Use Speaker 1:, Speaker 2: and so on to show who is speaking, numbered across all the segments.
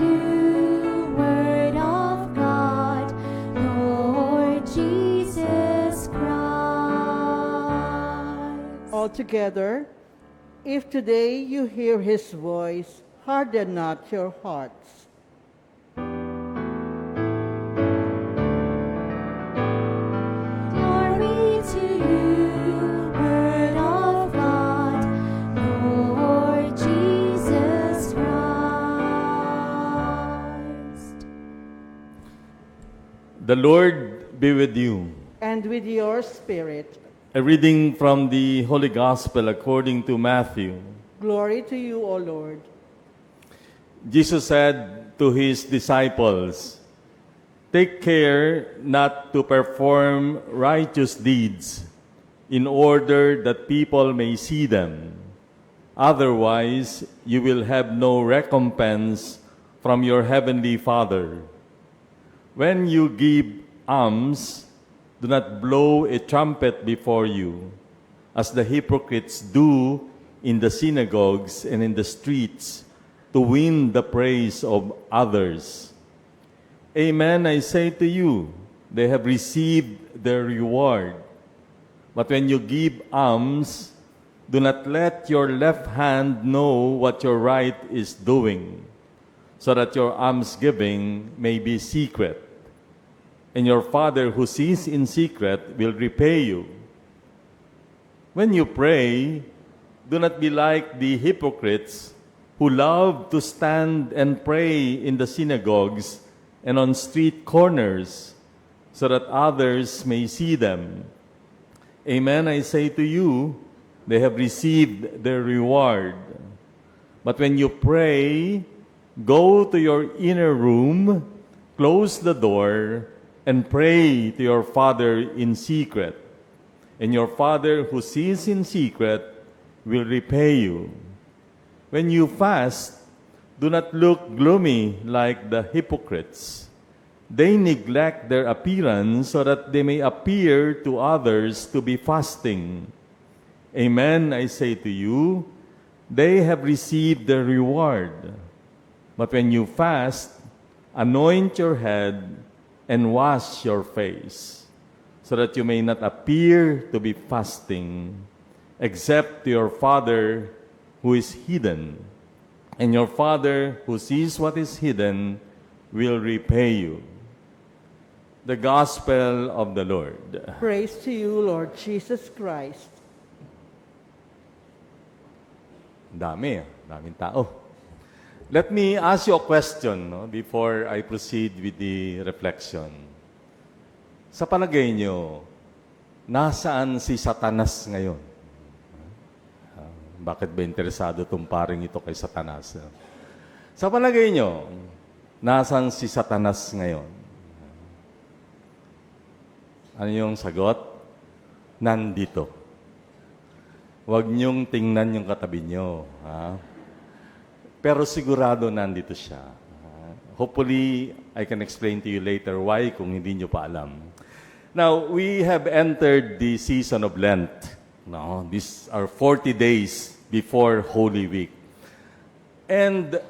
Speaker 1: you, Word of God, Lord Jesus Christ.
Speaker 2: Altogether, if today you hear his voice, harden not your hearts.
Speaker 1: Glory to you, Word of God, Lord Jesus Christ.
Speaker 3: The Lord be with you.
Speaker 2: And with your spirit,
Speaker 3: A reading from the Holy Gospel according to Matthew.
Speaker 2: glory to you, O Lord.
Speaker 3: Jesus said to his disciples, "Take care not to perform righteous deeds in order that people may see them. Otherwise, you will have no recompense from your heavenly Father. When you give alms, do not blow a trumpet before you, as the hypocrites do in the synagogues and in the streets, to win the praise of others. Amen, I say to you, they have received their reward. But when you give alms, do not let your left hand know what your right is doing, so that your almsgiving may be secret. And your Father who sees in secret will repay you. When you pray, do not be like the hypocrites who love to stand and pray in the synagogues and on street corners, so that others may see them. Amen, I say to you, they have received their reward. But when you pray, go to your inner room, close the door, and pray to your Father in secret. And your Father who sees in secret will repay you. When you fast, do not look gloomy like the hypocrites. They neglect their appearance so that they may appear to others to be fasting. Amen, I say to you, they have received their reward. But when you fast, anoint your head and wash your face, so that you may not appear to be fasting, except to your Father who is hidden. And your Father who sees what is hidden will repay you." The Gospel of the Lord.
Speaker 2: Praise to you, Lord Jesus Christ.
Speaker 3: Daming tao. Let me ask you a question before I proceed with the reflection. Sa palagay nyo, nasaan si Satanas ngayon? Bakit ba interesado itong paring ito kay Satanas? Sa palagay nyo, nasaan si Satanas ngayon? Ano yung sagot? Nandito. Huwag niyong tingnan yung katabi nyo. Pero sigurado nandito siya. Hopefully, I can explain to you later why kung hindi nyo pa alam. Now, we have entered the season of Lent. No, these are 40 days before Holy Week. And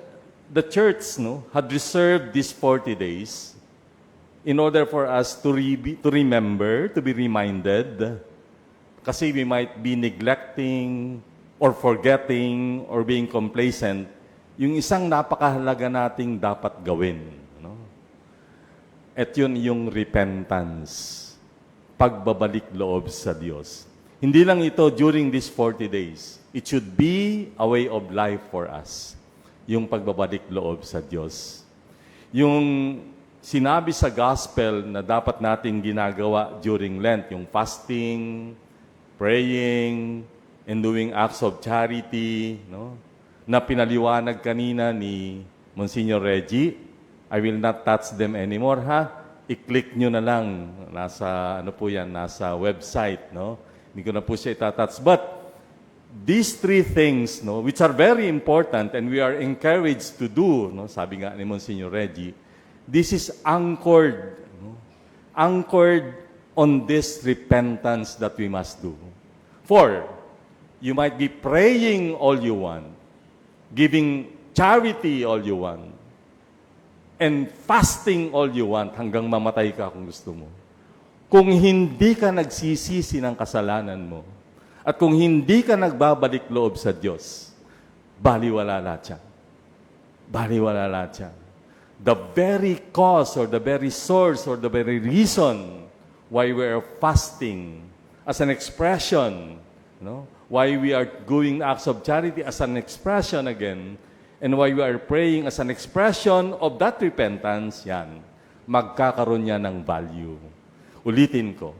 Speaker 3: the church had reserved these 40 days in order for us to remember, to be reminded, kasi we might be neglecting or forgetting or being complacent yung isang napakahalaga nating dapat gawin. At yun yung repentance, pagbabalik loob sa Diyos. Hindi lang ito during these 40 days. It should be a way of life for us, yung pagbabalik loob sa Diyos. Yung sinabi sa gospel na dapat nating ginagawa during Lent, yung fasting, praying, and doing acts of charity, na pinaliwanag kanina ni Monsignor Reggie. I will not touch them anymore, I-click nyo na lang. Nasa, nasa website, Hindi ko na po siya itatouch. But, these three things, which are very important and we are encouraged to do, sabi nga ni Monsignor Reggie, this is anchored, anchored on this repentance that we must do. For, you might be praying all you want, giving charity all you want, and fasting all you want hanggang mamatay ka kung gusto mo. Kung hindi ka nagsisisi ng kasalanan mo, at kung hindi ka nagbabalik loob sa Diyos, baliwala lahat yan. Baliwala lahat yan. The very cause or the very source or the very reason why we are fasting as an expression, why we are doing acts of charity as an expression again, and why we are praying as an expression of that repentance, yan, magkakaroon yan ng value. Ulitin ko,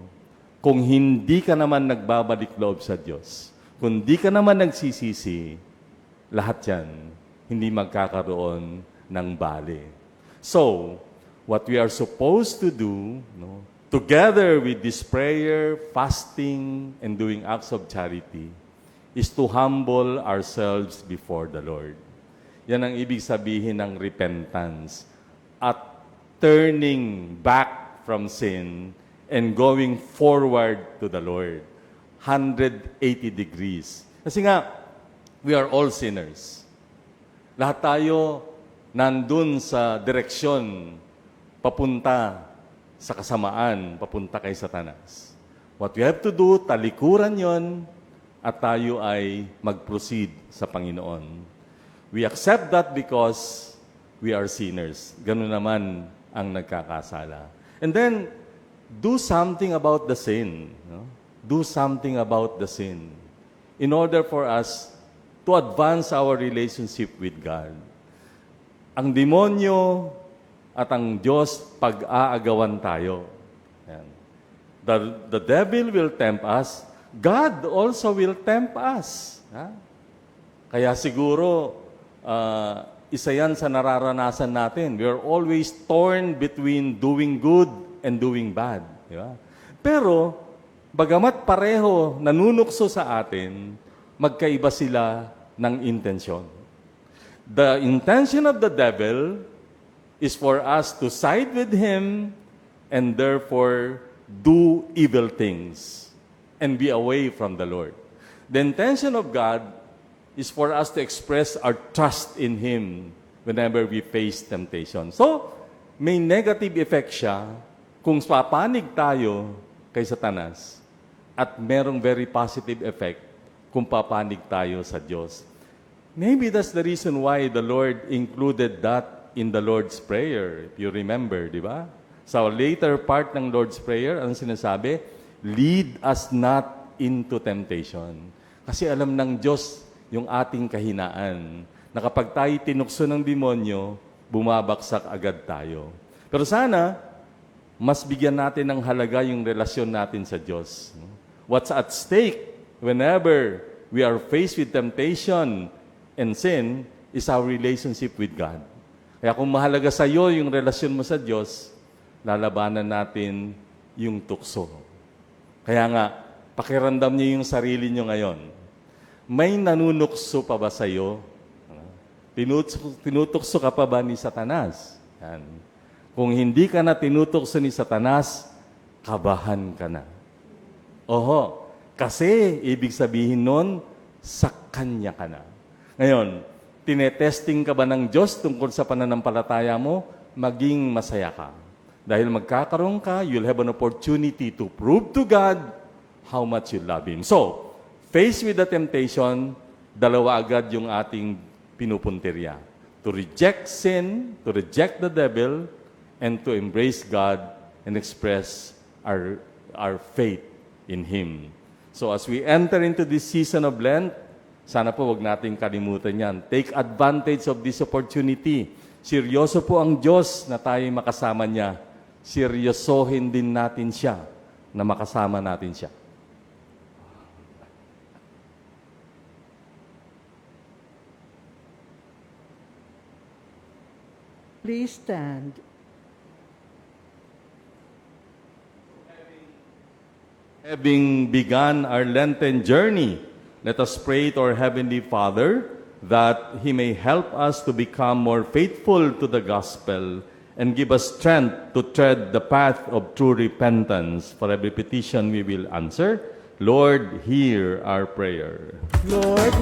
Speaker 3: kung hindi ka naman nagbabalik loob sa Diyos, kung hindi ka naman nagsisisi, lahat yan, hindi magkakaroon ng bali. So, what we are supposed to do, together with this prayer, fasting, and doing acts of charity, is to humble ourselves before the Lord. Yan ang ibig sabihin ng repentance. At turning back from sin and going forward to the Lord. 180 degrees. Kasi nga, we are all sinners. Lahat tayo nandun sa direksyon papunta sa kasamaan, papunta kay Satanas. What we have to do, talikuran yon at tayo ay mag-proceed sa Panginoon. We accept that because we are sinners. Ganun naman ang nagkakasala. And then, do something about the sin. Do something about the sin in order for us to advance our relationship with God. Ang demonyo at ang Diyos pag-aagawan tayo. Yan. The devil will tempt us. God also will tempt us. Ha? Kaya siguro, isa yan sa nararanasan natin. We are always torn between doing good and doing bad. Di ba? Pero, bagamat pareho nanunukso sa atin, magkaiba sila ng intensyon. The intention of the devil is for us to side with him and therefore do evil things and be away from the Lord. The intention of God is for us to express our trust in Him whenever we face temptation. So, may negative effect siya kung papanig tayo kay Satanas at merong very positive effect kung papanig tayo sa Diyos. Maybe that's the reason why the Lord included that in the Lord's Prayer. If you remember, di ba? Sa later part ng Lord's Prayer, ang sinasabi? Lead us not into temptation. Kasi alam ng Diyos yung ating kahinaan, na kapag tayo tinukso ng demonyo, bumabaksak agad tayo. Pero sana, mas bigyan natin ng halaga yung relasyon natin sa Diyos. What's at stake whenever we are faced with temptation and sin is our relationship with God. Kaya kung mahalaga sa iyo yung relasyon mo sa Diyos, lalabanan natin yung tukso. Kaya nga, pakiramdam niyo yung sarili niyo ngayon. May nanunukso pa ba sa iyo? Tinutukso ka pa ba ni Satanas? Yan. Kung hindi ka na tinutukso ni Satanas, kabahan ka na. Oho, kasi ibig sabihin nun, sa Kanya ka na. Ngayon, tinetesting ka ba ng Diyos tungkol sa pananampalataya mo? Maging masaya ka. Dahil magkakaroon ka, you'll have an opportunity to prove to God how much you love Him. So, faced with the temptation, dalawa agad yung ating pinupuntirya. To reject sin, to reject the devil, and to embrace God and express our faith in Him. So as we enter into this season of Lent, sana po wag nating kalimutan yan. Take advantage of this opportunity. Seryoso po ang Diyos na tayo makasama niya. Seryosohin din natin siya na makasama natin siya.
Speaker 2: Please stand.
Speaker 3: Having begun our Lenten journey, let us pray to our Heavenly Father that He may help us to become more faithful to the gospel and give us strength to tread the path of true repentance. For every petition we will answer. Lord, hear our prayer.
Speaker 2: Lord,